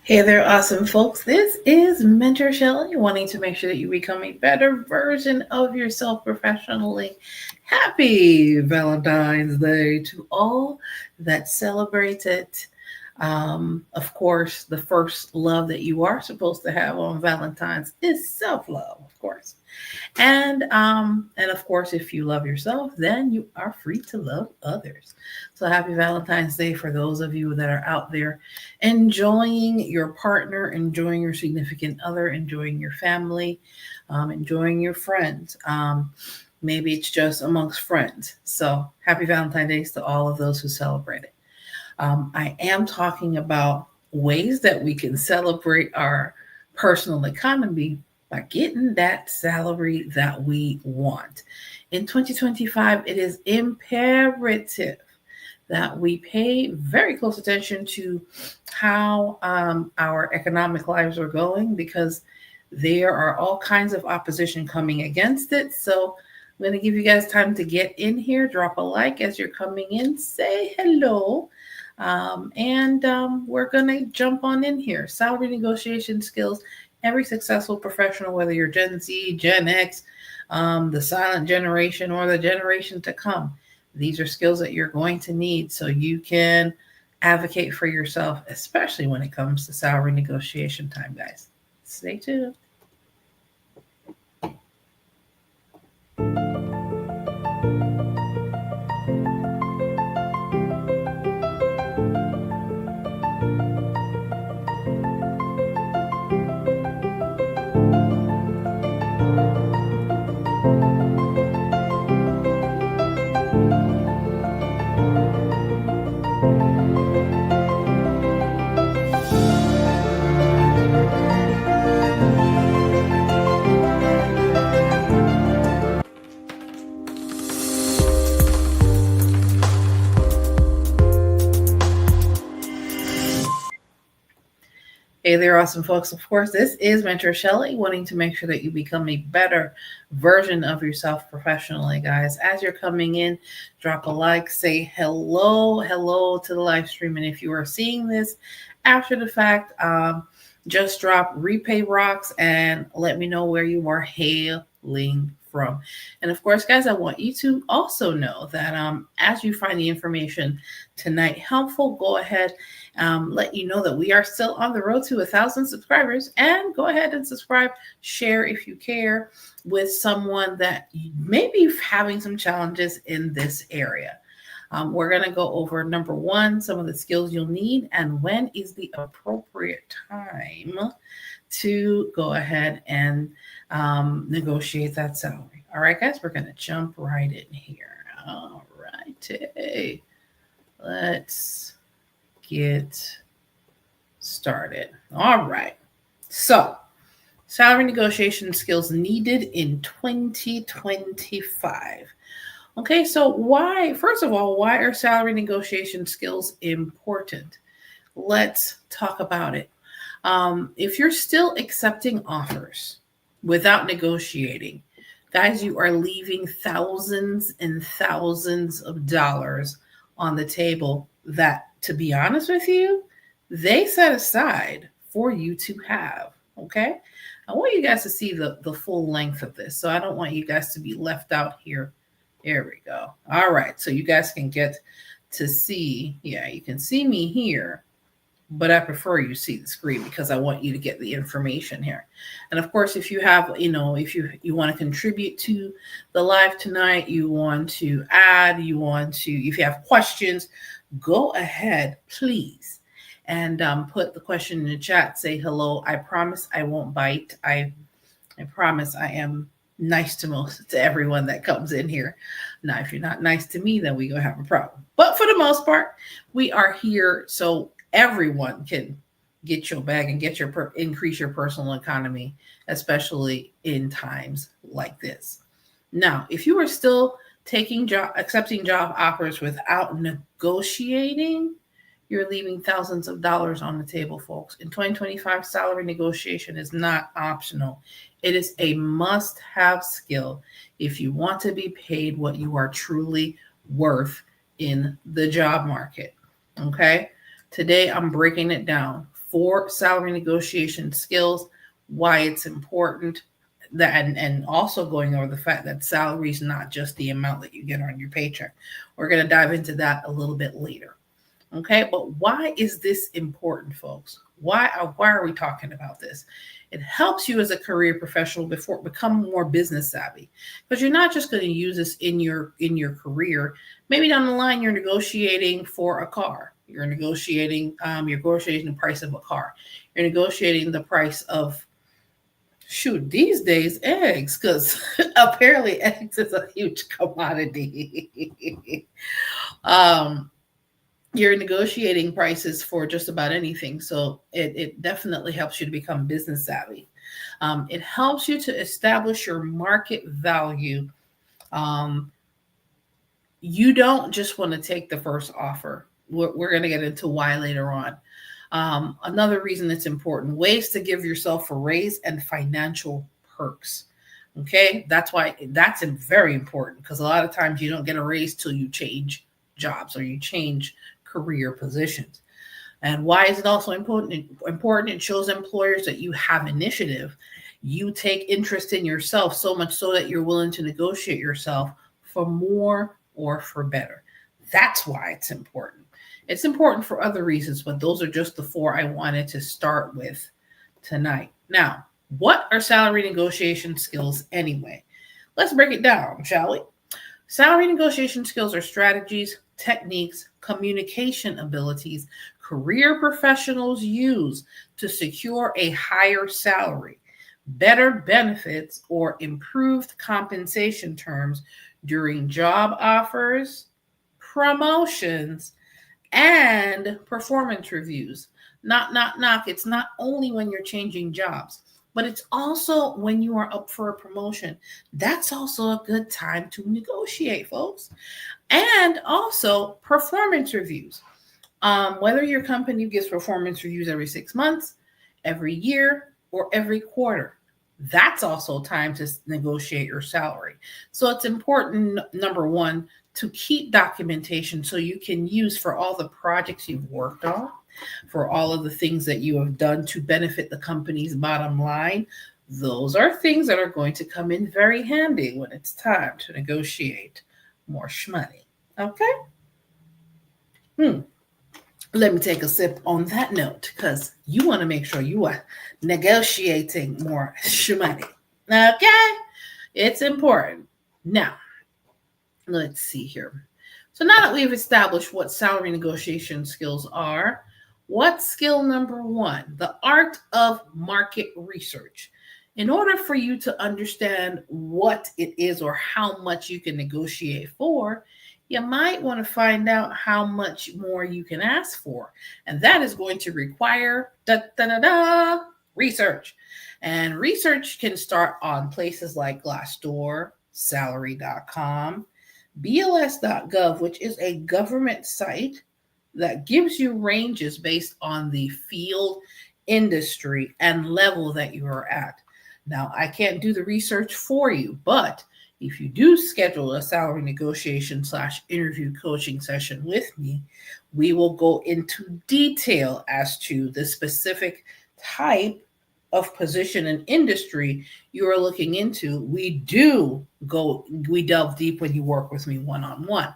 Hey there, awesome folks. This is Mentor Shelley, wanting to make sure that you become a better version of yourself professionally. Happy Valentine's Day to all that celebrate it. Of course, the first love that you are supposed to have on Valentine's is self-love, of course. And of course, if you love yourself, then you are free to love others. So happy Valentine's Day for those of you that are out there enjoying your partner, enjoying your significant other, enjoying your family, enjoying your friends. Maybe it's just amongst friends. So happy Valentine's Day to all of those who celebrate it. I am talking about ways that we can celebrate our personal economy by getting that salary that we want. In 2025, it is imperative that we pay very close attention to how our economic lives are going because there are all kinds of opposition coming against it. So I'm going to give you guys time to get in here, drop a like as you're coming in, say hello. And we're going to jump on in here. Salary negotiation skills. Every successful professional, whether you're Gen Z, Gen X, the silent generation, or the generation to come, these are skills that you're going to need so you can advocate for yourself, especially when it comes to salary negotiation time, guys. Stay tuned. Hey there, awesome folks. Of course, this is Mentor Shelley, wanting to make sure that you become a better version of yourself professionally, guys. As you're coming in, drop a like, say hello to the live stream. And if you are seeing this after the fact, just drop repay rocks and let me know where you are hailing from. And of course, guys, I want you to also know that as you find the information tonight helpful, go ahead, let you know that we are still on the road to 1,000 subscribers, and go ahead and subscribe, share if you care with someone that may be having some challenges in this area. We're going to go over number one, some of the skills you'll need, and when is the appropriate time to go ahead and negotiate that salary. All right, guys, we're going to jump right in here. All right. Hey, let's get started. All right. So, salary negotiation skills needed in 2025. Okay, so first of all, why are salary negotiation skills important? Let's talk about it. If you're still accepting offers without negotiating, guys, you are leaving thousands and thousands of dollars on the table that, to be honest with you, they set aside for you to have. Okay, I want you guys to see the full length of this, so I don't want you guys to be left out here. There we go. All right, so you guys can get to see, you can see me here, but I prefer you see the screen because I want you to get the information here. And of course, if you have, if you want to contribute to the live tonight, you want to add, if you have questions, go ahead, please, and put the question in the chat. Say hello. I promise I won't bite. I promise I am nice to everyone that comes in here. Now, if you're not nice to me, then we're gonna have a problem. But for the most part, we are here so everyone can get your bag and increase your personal economy, especially in times like this. Now, if you are still accepting job offers without negotiating, you're leaving thousands of dollars on the table, folks. In 2025, salary negotiation is not optional. It is a must-have skill if you want to be paid what you are truly worth in the job market. Okay? Today, I'm breaking it down for salary negotiation skills, why it's important, that and also going over the fact that salary is not just the amount that you get on your paycheck. We're going to dive into that a little bit later. Okay, but why is this important, folks? Why are we talking about this? It helps you as a career professional become more business savvy, because you're not just going to use this in your career. Maybe down the line you're negotiating for a car. You're negotiating the price of a car. You're negotiating the price of, shoot, these days, eggs, because apparently eggs is a huge commodity. You're negotiating prices for just about anything. So it definitely helps you to become business savvy. It helps you to establish your market value. You don't just want to take the first offer. We're going to get into why later on. Another reason it's important: ways to give yourself a raise and financial perks. Okay, that's why that's very important, because a lot of times you don't get a raise till you change jobs or you change career positions. And why is it also important? It shows employers that you have initiative. You take interest in yourself, so much so that you're willing to negotiate yourself for more or for better. That's why it's important. It's important for other reasons, but those are just the four I wanted to start with tonight. Now, what are salary negotiation skills anyway? Let's break it down, shall we? Salary negotiation skills are strategies, techniques, communication abilities career professionals use to secure a higher salary, better benefits, or improved compensation terms during job offers, promotions, and performance reviews. Knock. It's not only when you're changing jobs, but it's also when you are up for a promotion. That's also a good time to negotiate, folks. And also performance reviews. Whether your company gives performance reviews every 6 months, every year, or every quarter, that's also time to negotiate your salary. So it's important, number one, to keep documentation so you can use for all the projects you've worked on, for all of the things that you have done to benefit the company's bottom line. Those are things that are going to come in very handy when it's time to negotiate more shmoney. Okay? Let me take a sip on that note, because you want to make sure you are negotiating more shmoney. Okay? It's important. Now, let's see here. So now that we've established what salary negotiation skills are, what's skill number one? The art of market research. In order for you to understand what it is or how much you can negotiate for, you might want to find out how much more you can ask for. And that is going to require research. And research can start on places like Glassdoor, Salary.com, BLS.gov, which is a government site that gives you ranges based on the field, industry, and level that you are at. Now, I can't do the research for you, but if you do schedule a salary negotiation / interview coaching session with me, we will go into detail as to the specific type of position and industry you are looking into. We delve deep when you work with me one-on-one.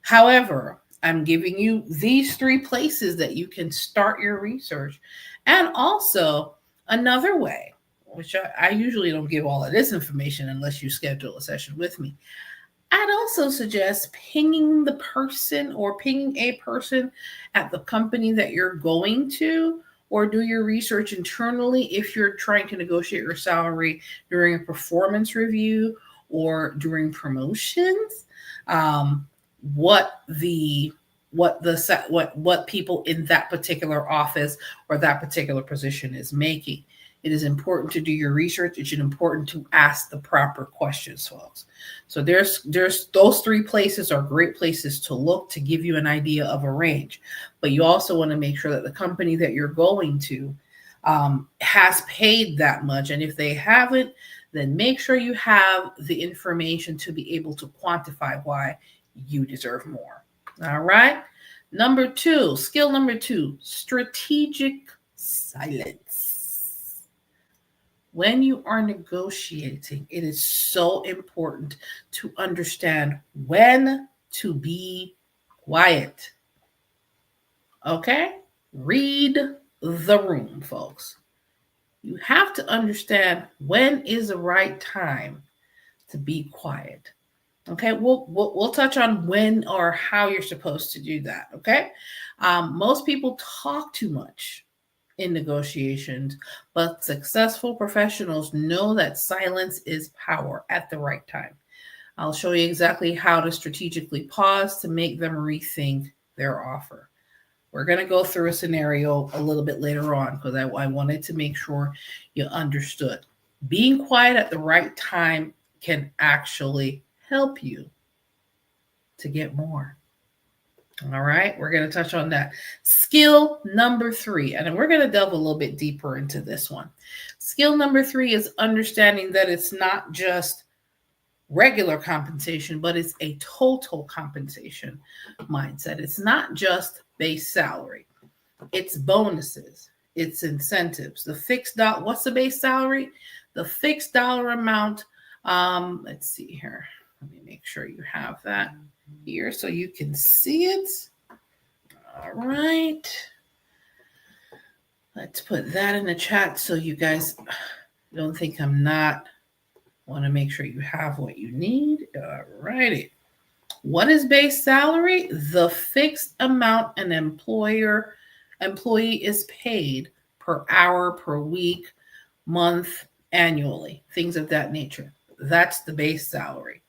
However, I'm giving you these 3 places that you can start your research. And also another way, which I usually don't give all of this information unless you schedule a session with me. I'd also suggest pinging a person at the company that you're going to, or do your research internally if you're trying to negotiate your salary during a performance review or during promotions. What people in that particular office or that particular position is making. It is important to do your research. It's important to ask the proper questions, folks. So there's those 3 places are great places to look to give you an idea of a range. But you also want to make sure that the company that you're going to has paid that much. And if they haven't, then make sure you have the information to be able to quantify why you deserve more. All right. Skill number two, strategic silence. When you are negotiating, it is so important to understand when to be quiet. Okay? Read the room, folks. You have to understand when is the right time to be quiet. Okay, we'll touch on when or how you're supposed to do that. Okay, most people talk too much in negotiations, but successful professionals know that silence is power at the right time. I'll show you exactly how to strategically pause to make them rethink their offer. We're going to go through a scenario a little bit later on because I wanted to make sure you understood. Being quiet at the right time can actually help you to get more. All right, we're going to touch on that. Skill number 3, and we're going to delve a little bit deeper into this one. Skill number 3 is understanding that it's not just regular compensation, but it's a total compensation mindset. It's not just base salary, it's bonuses, it's incentives. The fixed dollar, what's the base salary? The fixed dollar amount. Let's see here. Let me make sure you have that here so you can see it. All right. Let's put that in the chat so you guys don't think I'm not. Want to make sure you have what you need. All righty. What is base salary? The fixed amount an employee is paid per hour, per week, month, annually, things of that nature. That's the base salary.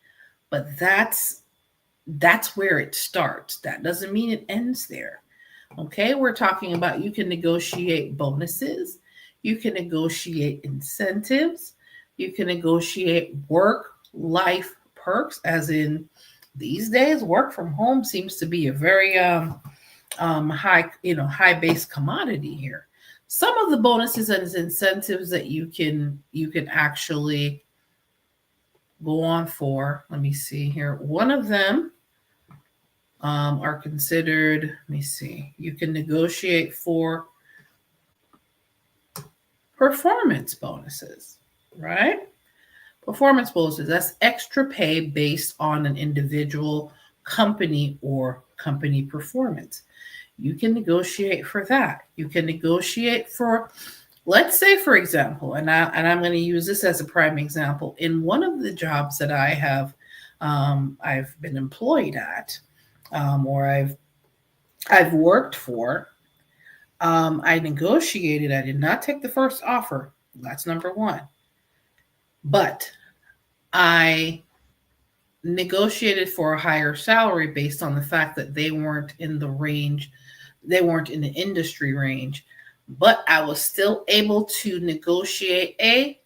But that's where it starts. That doesn't mean it ends there. Okay, we're talking about you can negotiate bonuses, you can negotiate incentives, you can negotiate work-life perks, as in these days, work from home seems to be a very high base commodity here. Some of the bonuses and incentives that you can actually go on for. Let me see here. One of them are considered. Let me see. You can negotiate for performance bonuses, right? Performance bonuses, that's extra pay based on an individual company or company performance. You can negotiate for that. You can negotiate for, let's say, for example, and I'm going to use this as a prime example. In one of the jobs that I have, I've been employed at, or I've worked for, I negotiated. I did not take the first offer. That's number one. But I negotiated for a higher salary based on the fact that they weren't in the range, they weren't in the industry range, but I was still able to negotiate a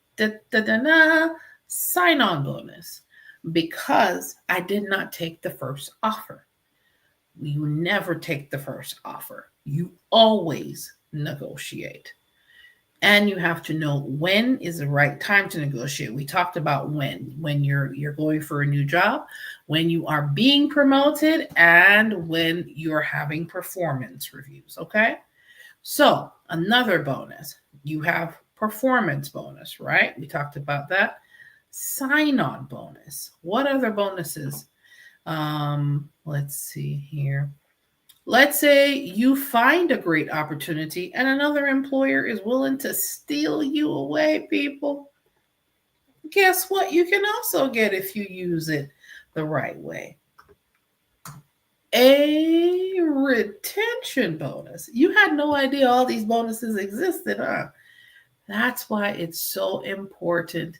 sign-on bonus because I did not take the first offer. You never take the first offer. You always negotiate. And you have to know when is the right time to negotiate. We talked about when you're going for a new job, when you are being promoted, and when you're having performance reviews. Okay. So another bonus, you have performance bonus, right? We talked about that. Sign-on bonus. What other bonuses? Let's see here. Let's say you find a great opportunity and another employer is willing to steal you away, people. Guess what? You can also get if you use it the right way. A retention bonus. You had no idea all these bonuses existed, huh? That's why it's so important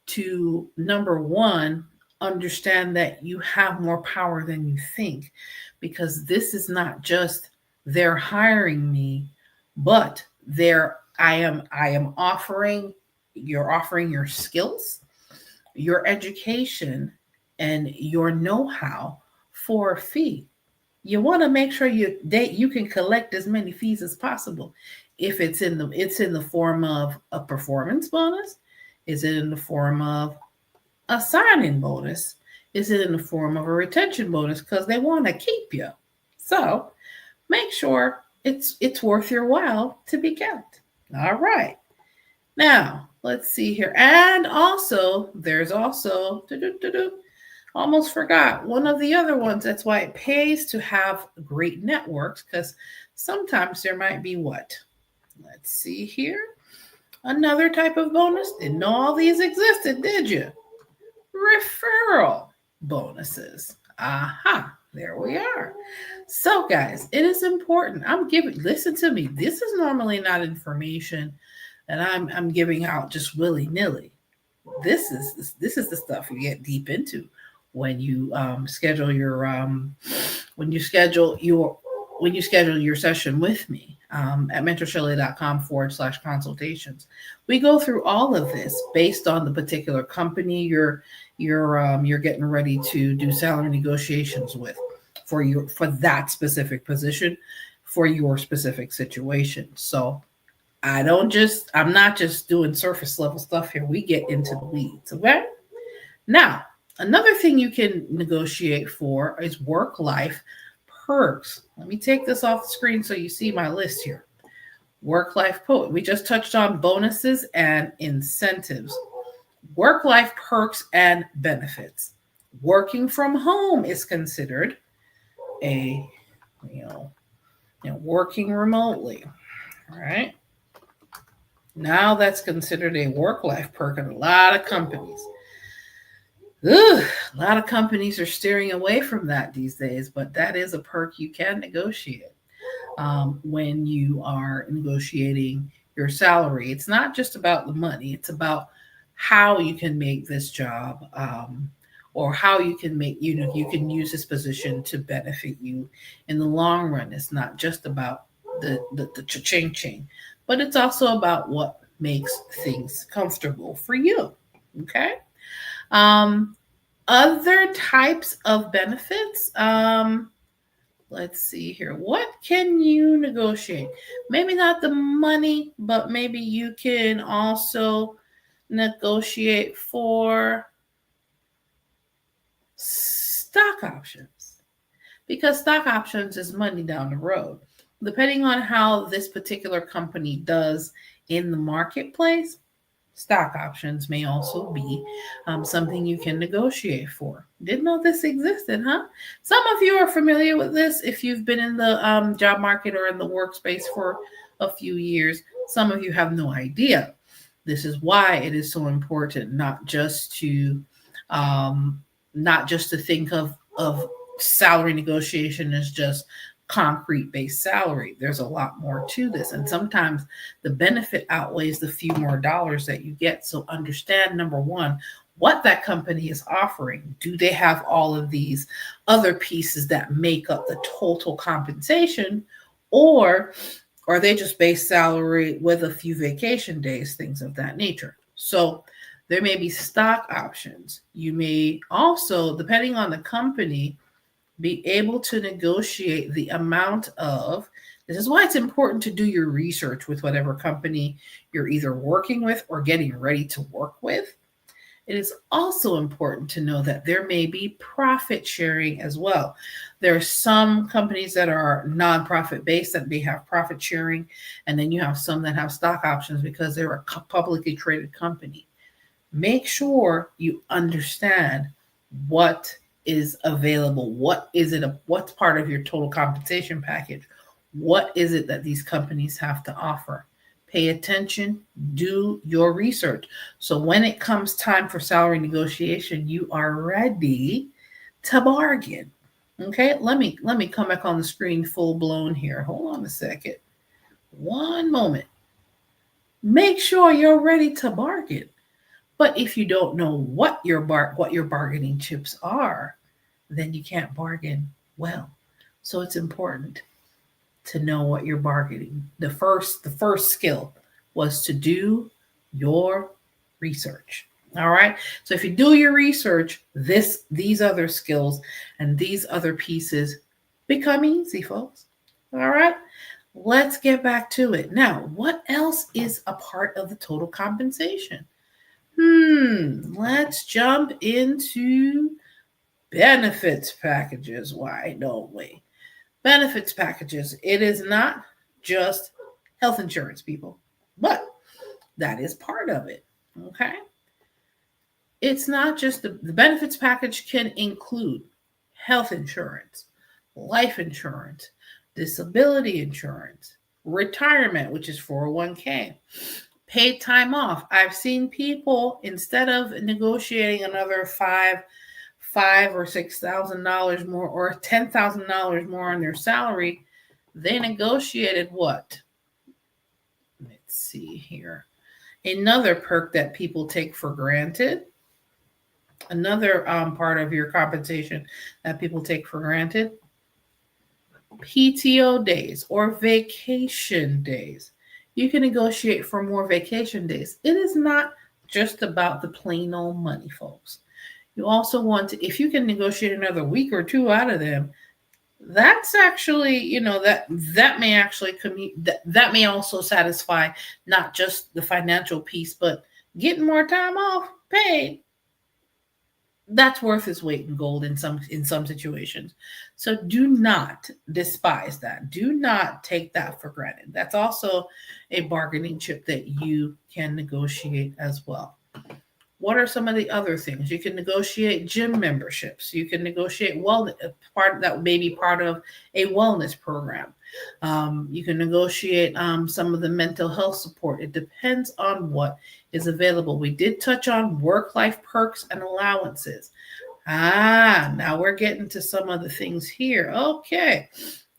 to, number one, understand that you have more power than you think, because this is not just they're hiring me, but I am offering, you're offering your skills, your education, and your know-how for a fee. You want to make sure you can collect as many fees as possible. If it's in the form of a performance bonus, is it in the form of a sign-in bonus? Is it in the form of a retention bonus? Because they want to keep you. So make sure it's worth your while to be kept. All right. Now, let's see here. And also, there's also, almost forgot, one of the other ones. That's why it pays to have great networks, because sometimes there might be what? Let's see here. Another type of bonus. Didn't know all these existed, did you? Referral bonuses. Aha, there we are. So, guys, it is important. Listen to me. This is normally not information that I'm giving out just willy-nilly. This is the stuff you get deep into when you schedule your session with me at mentorshelley.com/consultations. We go through all of this based on the particular company you're getting ready to do salary negotiations with for that specific position for your specific situation. So I'm not just doing surface level stuff here. We get into the weeds, okay? Now, another thing you can negotiate for is work-life perks. Let me take this off the screen so you see my list here. Work-life perks. We just touched on bonuses and incentives. Work-life perks and benefits. Working from home is considered working remotely. All right. Now that's considered a work-life perk in a lot of companies. A lot of companies are steering away from that these days, but that is a perk you can negotiate when you are negotiating your salary. It's not just about the money. It's about how you can make this job or how you can you can use this position to benefit you in the long run. It's not just about the cha-ching-ching, but it's also about what makes things comfortable for you. Okay. Other types of benefits. Let's see here. What can you negotiate? Maybe not the money, but maybe you can also negotiate for stock options, because stock options is money down the road. Depending on how this particular company does in the marketplace, stock options may also be something you can negotiate for. Didn't know this existed, huh? Some of you are familiar with this if you've been in the job market or in the workspace for a few years. Some of you have no idea. This is why it is so important not just to think of salary negotiation as just concrete based salary. There's a lot more to this, and sometimes the benefit outweighs the few more dollars that you get. So understand, number one, what that company is offering. Do they have all of these other pieces that make up the total compensation, or are they just base salary with a few vacation days, things of that nature? So there may be stock options. You may also, depending on the company, be able to negotiate the amount of, this is why it's important to do your research with whatever company you're either working with or getting ready to work with. It is also important to know that there may be profit sharing as well. There are some companies that are nonprofit based that may have profit sharing, and then you have some that have stock options because they're a publicly traded company. Make sure you understand what is available. What's part of your total compensation package? What is it that these companies have to offer? Pay attention, do your research. So when it comes time for salary negotiation, you are ready to bargain. Okay, let me come back on the screen full blown here. Hold on a second. One moment. Make sure you're ready to bargain. But if you don't know what your bargaining chips are, then you can't bargain well. So it's important to know what you're bargaining. The first skill was to do your research. All right. So if you do your research, these other skills and these other pieces become easy, folks. All right. Let's get back to it. Now, what else is a part of the total compensation? Let's jump into benefits packages. Why don't we? Benefits packages. It is not just health insurance, people. But that is part of it. Okay. It's not just the benefits package can include health insurance, life insurance, disability insurance, retirement, which is 401k, paid time off. I've seen people, instead of negotiating another five or $6,000 more or $10,000 more on their salary, they negotiated what? Let's see here. Another perk that people take for granted. Another part of your compensation that people take for granted. PTO days or vacation days. You can negotiate for more vacation days. It is not just about the plain old money, folks. You also want to, if you can negotiate another week or two out of them, that's actually, that may actually that may also satisfy not just the financial piece, but getting more time off paid. That's worth its weight in gold in some situations. So do not despise that. Do not take that for granted. That's also a bargaining chip that you can negotiate as well. What are some of the other things? You can negotiate gym memberships. You can negotiate part that may be part of a wellness program. You can negotiate some of the mental health support. It depends on what is available. We did touch on work-life perks and allowances. Now we're getting to some of the things here. Okay.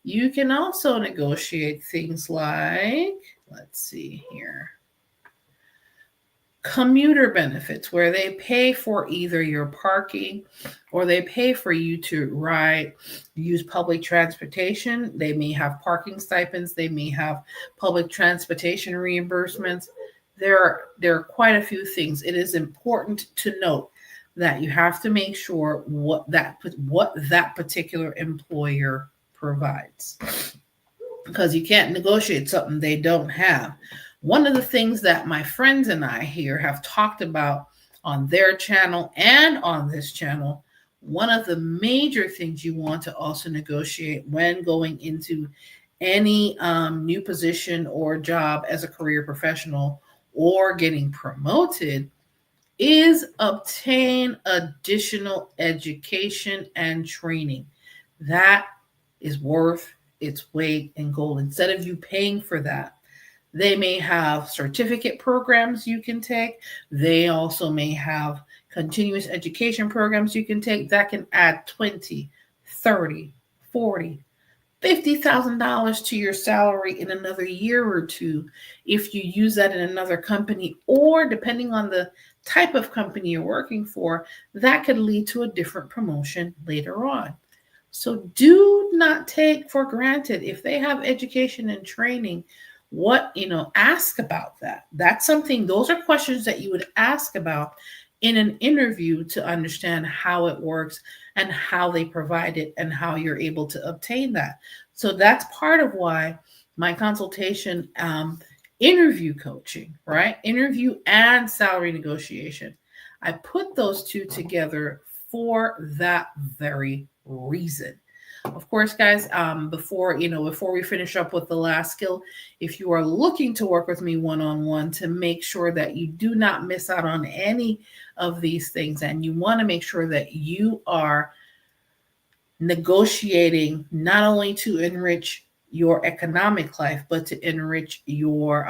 You can also negotiate things like, let's see here, commuter benefits, where they pay for either your parking or they pay for you to use public transportation. They may have parking stipends. They may have public transportation reimbursements. There are quite a few things. It is important to note that you have to make sure what that particular employer provides, because you can't negotiate something they don't have. One of the things that my friends and I here have talked about on their channel and on this channel, one of the major things you want to also negotiate when going into any new position or job as a career professional or getting promoted is obtain additional education and training. That is worth its weight in gold. Instead of you paying for that, they may have certificate programs you can take. They also may have continuous education programs you can take that can add $20, $30, $40, $50,000 to your salary in another year or two if you use that in another company, or depending on the type of company you're working for, that could lead to a different promotion later on. So do not take for granted if they have education and training. Ask about that. That's something, those are questions that you would ask about in an interview to understand how it works and how they provide it and how you're able to obtain that. So that's part of why my consultation, interview coaching, right? Interview and salary negotiation. I put those two together for that very reason. Of course, guys, before we finish up with the last skill, if you are looking to work with me one-on-one to make sure that you do not miss out on any of these things, and you want to make sure that you are negotiating not only to enrich your economic life, but to enrich your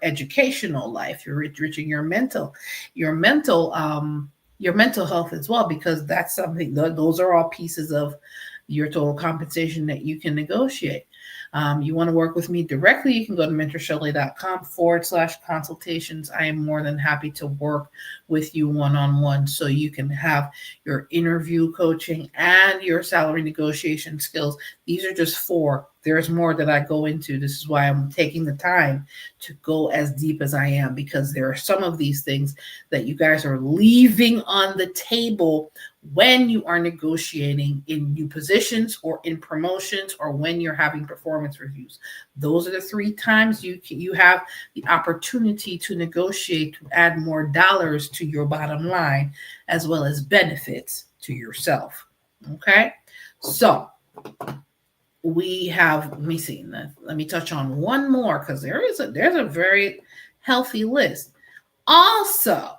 educational life, you're enriching your mental health as well, because that's something, those are all pieces of your total compensation that you can negotiate. You want to work with me directly, you can go to mentorshelley.com/consultations. I am more than happy to work with you one-on-one so you can have your interview coaching and your salary negotiation skills. These are just 4. There's more that I go into. This is why I'm taking the time to go as deep as I am, because there are some of these things that you guys are leaving on the table when you are negotiating in new positions or in promotions, or when you're having performance reviews. Those are the 3 times you have the opportunity to negotiate to add more dollars to your bottom line, as well as benefits to yourself. Okay, so we have, let me see, let me touch on one more because there's a very healthy list. Also,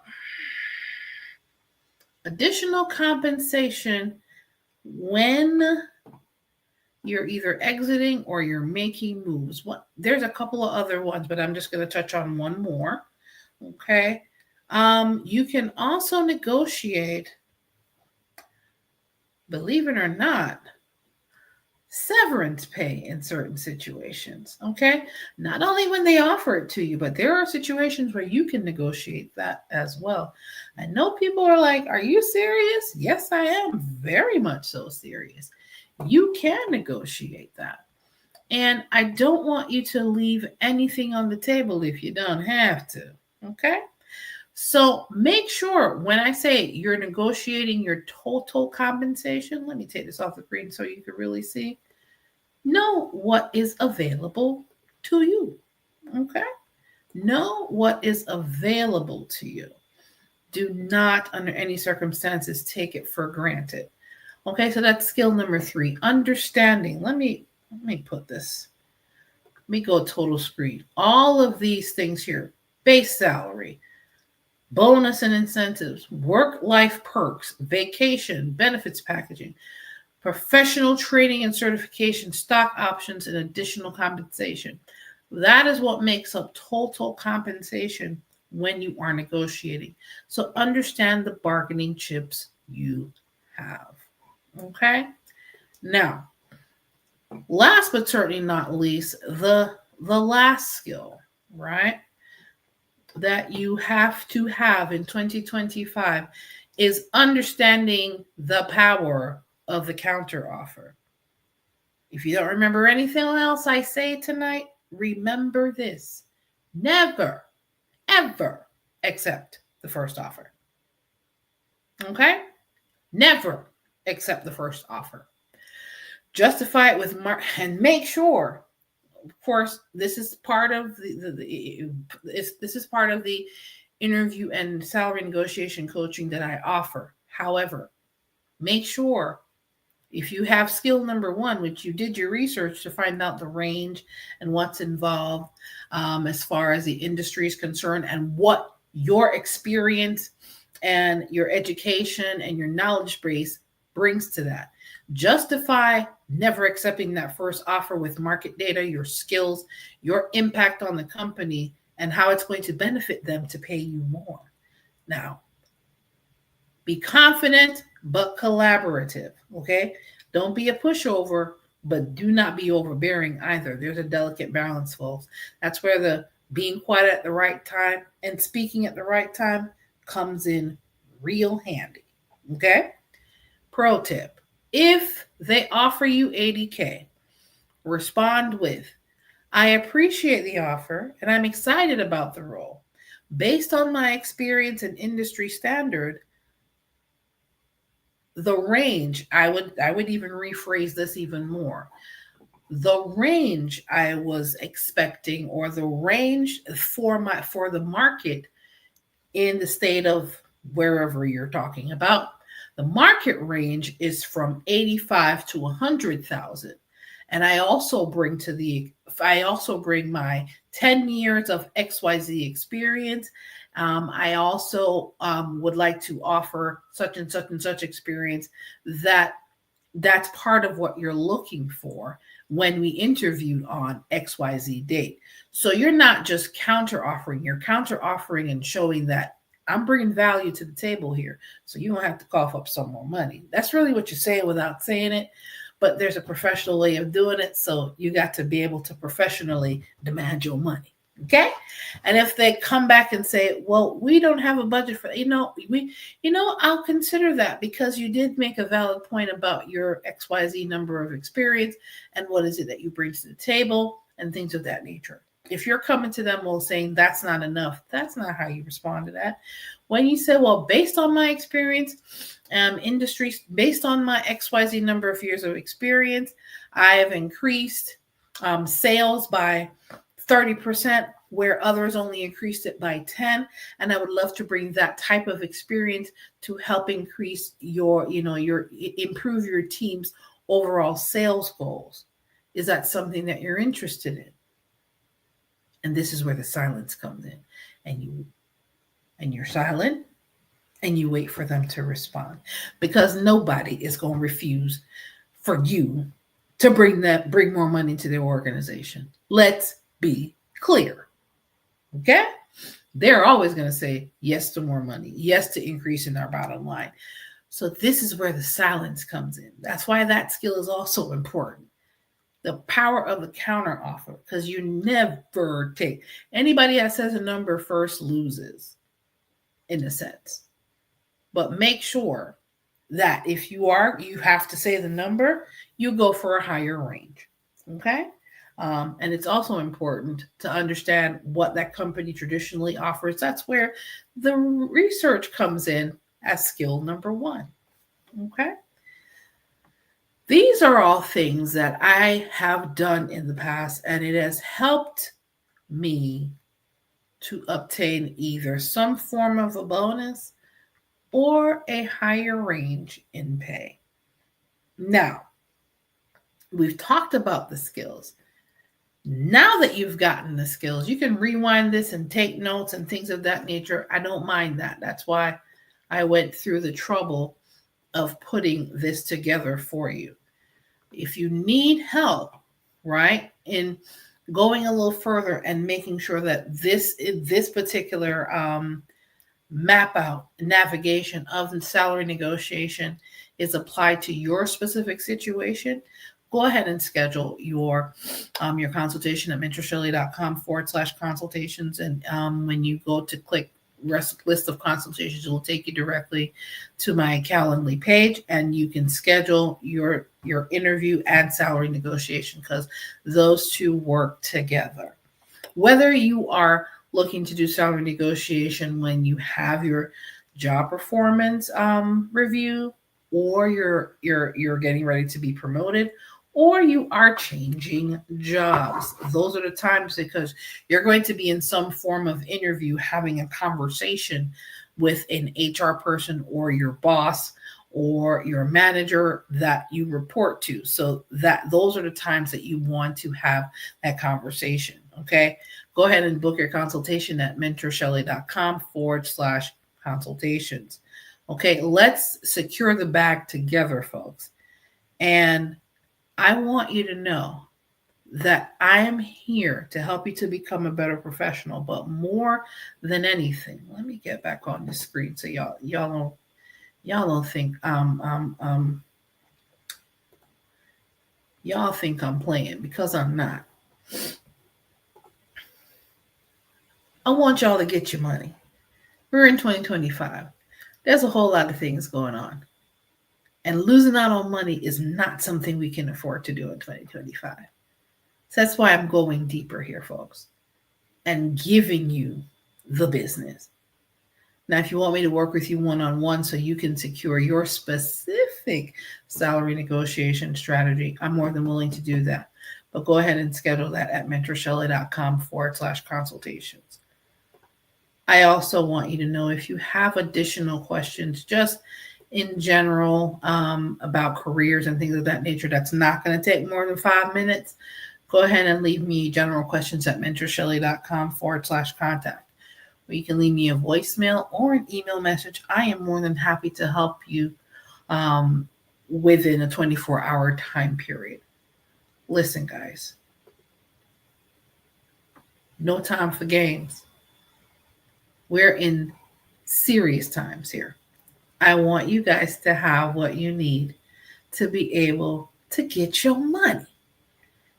additional compensation when you're either exiting or you're making moves. There's a couple of other ones, but I'm just going to touch on one more. Okay. You can also negotiate, believe it or not, severance pay in certain situations. Okay. Not only when they offer it to you, but there are situations where you can negotiate that as well. I know people are like, are you serious? Yes, I am very much so serious. You can negotiate that. And I don't want you to leave anything on the table if you don't have to. Okay. So make sure when I say you're negotiating your total compensation, let me take this off the screen so you can really see. Know what is available to you. Okay. Know what is available to you. Do not, under any circumstances, take it for granted. Okay, so that's skill number 3. Understanding. Let me put this. Let me go total screen. All of these things here: base salary, bonus and incentives, work-life perks, vacation, benefits packaging, professional training and certification, stock options, and additional compensation. That is what makes up total compensation when you are negotiating. So understand the bargaining chips you have. Okay? Now, last but certainly not least, the last skill, right, that you have to have in 2025 is understanding the power of the counter offer. If you don't remember anything else I say tonight, remember this: never, ever accept the first offer. Okay? Never accept the first offer. Justify it with and make sure. Of course, this is part of this is part of the interview and salary negotiation coaching that I offer. However, make sure if you have skill number 1, which you did your research to find out the range and what's involved as far as the industry is concerned and what your experience and your education and your knowledge base brings to that. Justify never accepting that first offer with market data, your skills, your impact on the company, and how it's going to benefit them to pay you more. Now, be confident but collaborative, okay? Don't be a pushover, but do not be overbearing either. There's a delicate balance, folks. That's where the being quiet at the right time and speaking at the right time comes in real handy, okay? Pro tip: if they offer you 80K, respond with, I appreciate the offer and I'm excited about the role. Based on my experience and industry standard, the range, I would even rephrase this even more. The range I was expecting, or the range for the market in the state of wherever you're talking about, the market range is from 85 to 100,000. And I also bring my 10 years of XYZ experience. I also would like to offer such and such and such experience. That's part of what you're looking for when we interviewed on XYZ date. So you're not just counter offering, you're counter offering and showing that I'm bringing value to the table here. So you don't have to cough up some more money. That's really what you're saying without saying it. But there's a professional way of doing it. So you got to be able to professionally demand your money. Okay. And if they come back and say, well, we don't have a budget for, I'll consider that, because you did make a valid point about your XYZ number of experience and what is it that you bring to the table and things of that nature. If you're coming to them while saying that's not enough, that's not how you respond to that. When you say, well, based on my experience, industries, based on my XYZ number of years of experience, I have increased sales by 30%, where others only increased it by 10. And I would love to bring that type of experience to help increase improve your team's overall sales goals. Is that something that you're interested in? And this is where the silence comes in. And you're silent and you wait for them to respond, because nobody is going to refuse for you to bring more money to their organization. Let's be clear. Okay? They're always going to say yes to more money, yes to increasing our bottom line. So this is where the silence comes in. That's why that skill is also important. The power of the counter offer, because you never take anybody that says a number first loses, in a sense. But make sure that if you have to say the number, you go for a higher range. Okay. And it's also important to understand what that company traditionally offers. That's where the research comes in as skill number 1. Okay. These are all things that I have done in the past, and it has helped me to obtain either some form of a bonus or a higher range in pay. Now, we've talked about the skills. Now that you've gotten the skills, you can rewind this and take notes and things of that nature. I don't mind that. That's why I went through the trouble of putting this together for you. If you need help, right, in going a little further and making sure that this particular map out navigation of the salary negotiation is applied to your specific situation, go ahead and schedule your consultation at mentorshelley.com/consultations. And when you go to click list of consultations, it will take you directly to my Calendly page, and you can schedule your interview and salary negotiation, because those two work together. Whether you are looking to do salary negotiation when you have your job performance review, or you're getting ready to be promoted, or you are changing jobs. Those are the times, because you're going to be in some form of interview, having a conversation with an HR person or your boss or your manager that you report to. So those are the times that you want to have that conversation. Okay. Go ahead and book your consultation at mentorshelley.com/consultations. Okay. Let's secure the bag together, folks. And I want you to know that I am here to help you to become a better professional, but more than anything, let me get back on the screen so y'all don't think y'all think I'm playing, because I'm not. I want y'all to get your money. We're in 2025. There's a whole lot of things going on. And losing out on money is not something we can afford to do in 2025. So that's why I'm going deeper here, folks, and giving you the business. Now, if you want me to work with you one-on-one so you can secure your specific salary negotiation strategy, I'm more than willing to do that. But go ahead and schedule that at mentorshelley.com/consultations. I also want you to know, if you have additional questions, just in general, about careers and things of that nature, that's not going to take more than 5 minutes, go ahead and leave me general questions at mentorshelley.com/contact. Or you can leave me a voicemail or an email message. I am more than happy to help you within a 24-hour time period. Listen, guys, no time for games. We're in serious times here. I want you guys to have what you need to be able to get your money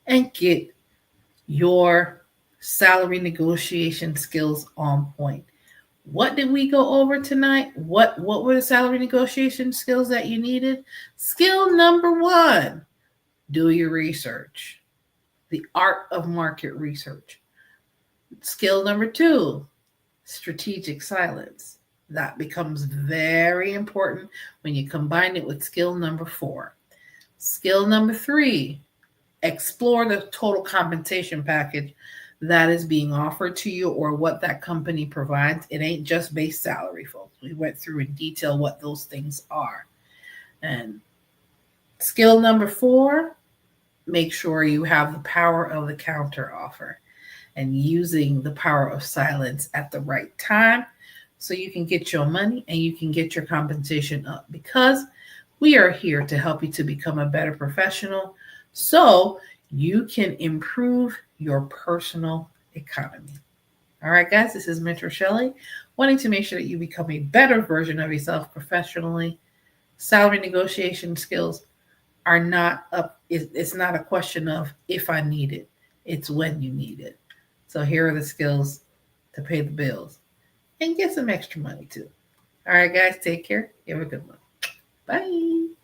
and get your salary negotiation skills on point. What did we go over tonight? What were the salary negotiation skills that you needed? Skill number 1, do your research. The art of market research. Skill number 2, strategic silence. That becomes very important when you combine it with skill number 4. Skill number 3, explore the total compensation package that is being offered to you, or what that company provides. It ain't just base salary, folks. We went through in detail what those things are. And skill number 4, make sure you have the power of the counter offer and using the power of silence at the right time so you can get your money and you can get your compensation up, because we are here to help you to become a better professional so you can improve your personal economy. All right, guys, this is Mentor Shelley, wanting to make sure that you become a better version of yourself professionally. Salary negotiation skills are not up, it's not a question of if I need it, it's when you need it. So here are the skills to pay the bills and get some extra money too. All right, guys, take care. You have a good one. Bye.